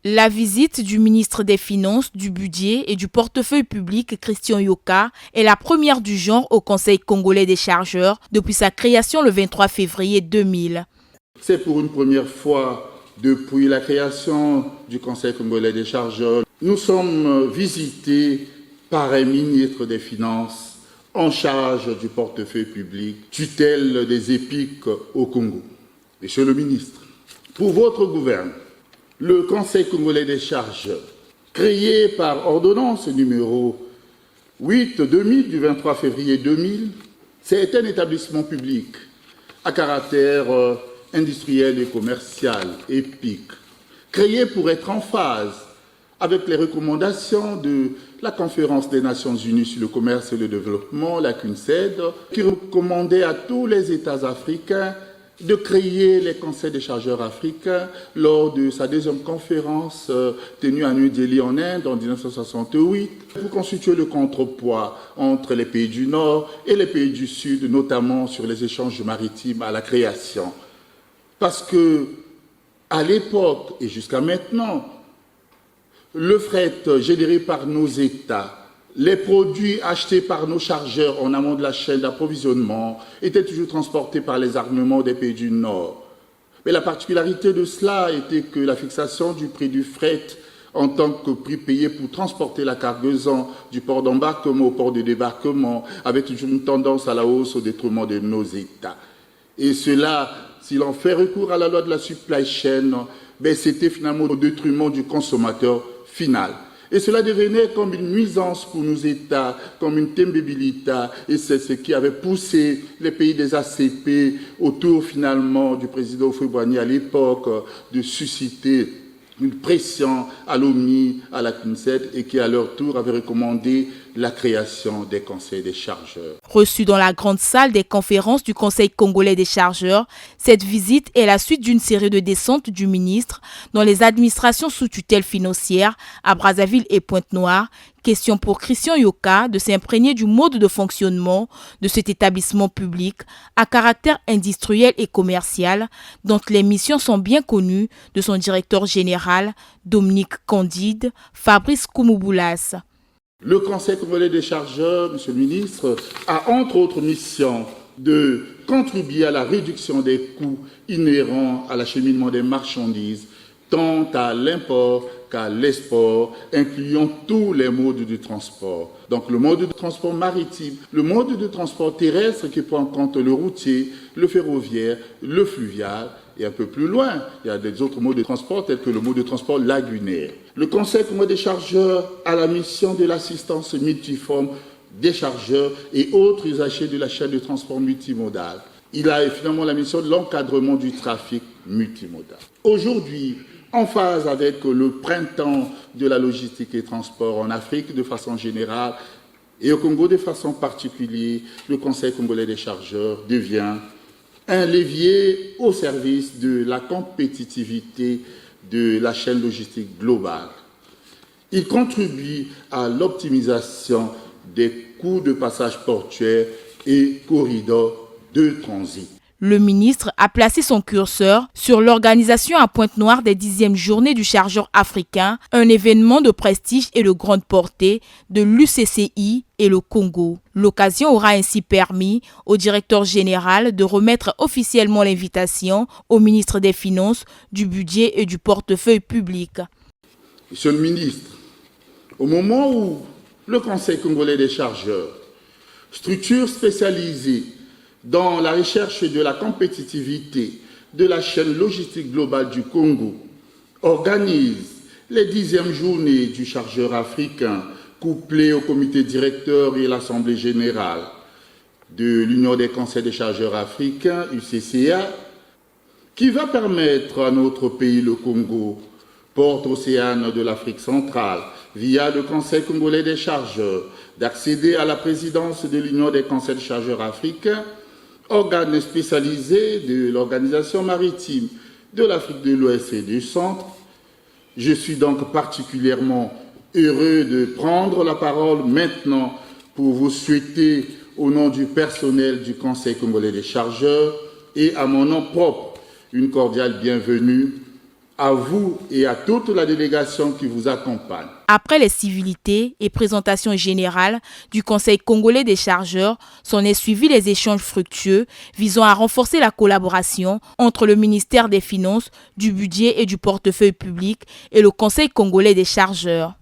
La visite du ministre des Finances, du Budget et du Portefeuille public, Christian Yoka, est la première du genre au Conseil congolais des chargeurs depuis sa création le 23 février 2000. C'est pour une première fois depuis la création du Conseil congolais des chargeurs. Nous sommes visités par un ministre des Finances en charge du portefeuille public, tutelle des EPIC au Congo. Monsieur le ministre, pour votre gouvernement, le Conseil congolais des chargeurs, créé par ordonnance numéro 8-2000 du 23 février 2000, c'est un établissement public à caractère industriel et commercial, EPIC, créé pour être en phase avec les recommandations de la Conférence des Nations Unies sur le commerce et le développement, la CUNCED, qui recommandait à tous les États africains de créer les conseils des chargeurs africains lors de sa deuxième conférence tenue à New Delhi en Inde en 1968 pour constituer le contrepoids entre les pays du Nord et les pays du Sud, notamment sur les échanges maritimes à la création. Parce que, à l'époque et jusqu'à maintenant, le fret généré par nos États, les produits achetés par nos chargeurs en amont de la chaîne d'approvisionnement étaient toujours transportés par les armements des pays du Nord. Mais la particularité de cela était que la fixation du prix du fret en tant que prix payé pour transporter la cargaison du port d'embarquement au port de débarquement avait toujours une tendance à la hausse au détriment de nos États. Et cela, si l'on fait recours à la loi de la supply chain, c'était finalement au détriment du consommateur final. Et cela devenait comme une nuisance pour nos États, comme une tembibilité. Et c'est ce qui avait poussé les pays des ACP autour finalement du président Houphouët-Boigny à l'époque de susciter une pression à l'OMI, à la CNUSED et qui à leur tour avait recommandé la création des conseils des chargeurs. Reçue dans la grande salle des conférences du Conseil congolais des chargeurs, cette visite est la suite d'une série de descentes du ministre dans les administrations sous tutelle financière à Brazzaville et Pointe-Noire. Question pour Christian Yoka de s'imprégner du mode de fonctionnement de cet établissement public à caractère industriel et commercial, dont les missions sont bien connues de son directeur général, Dominique Candide, Fabrice Koumoubulas. Le Conseil congolais des chargeurs, Monsieur le ministre, a entre autres missions de contribuer à la réduction des coûts inhérents à l'acheminement des marchandises, tant à l'import qu'à l'export, incluant tous les modes de transport. Donc le mode de transport maritime, le mode de transport terrestre qui prend en compte le routier, le ferroviaire, le fluvial, et un peu plus loin, il y a des autres modes de transport tels que le mode de transport lagunaire. Le Conseil congolais des chargeurs a la mission de l'assistance multiforme des chargeurs et autres usagers de la chaîne de transport multimodal. Il a finalement la mission de l'encadrement du trafic multimodal. Aujourd'hui, en phase avec le printemps de la logistique et transport en Afrique de façon générale et au Congo de façon particulière, le Conseil congolais des chargeurs devient un levier au service de la compétitivité de la chaîne logistique globale. Il contribue à l'optimisation des coûts de passage portuaire et corridors de transit. Le ministre a placé son curseur sur l'organisation à Pointe-Noire des 10e journées du chargeur africain, un événement de prestige et de grande portée de l'UCCI et le Congo. L'occasion aura ainsi permis au directeur général de remettre officiellement l'invitation au ministre des Finances, du Budget et du Portefeuille public. Monsieur le ministre, au moment où le Conseil congolais des chargeurs, structure spécialisée dans la recherche de la compétitivité de la chaîne logistique globale du Congo, organise les 10e journées du chargeur africain couplées au comité directeur et l'Assemblée générale de l'Union des conseils des chargeurs africains, UCCA, qui va permettre à notre pays, le Congo, porte océane de l'Afrique centrale, via le Conseil congolais des chargeurs, d'accéder à la présidence de l'Union des conseils des chargeurs africains, organe spécialisé de l'Organisation maritime de l'Afrique de l'Ouest et du Centre. Je suis donc particulièrement heureux de prendre la parole maintenant pour vous souhaiter, au nom du personnel du Conseil congolais des chargeurs et à mon nom propre, une cordiale bienvenue à vous et à toute la délégation qui vous accompagne. Après les civilités et présentations générales du Conseil congolais des chargeurs, s'en est suivi les échanges fructueux visant à renforcer la collaboration entre le ministère des Finances, du Budget et du Portefeuille public et le Conseil congolais des chargeurs.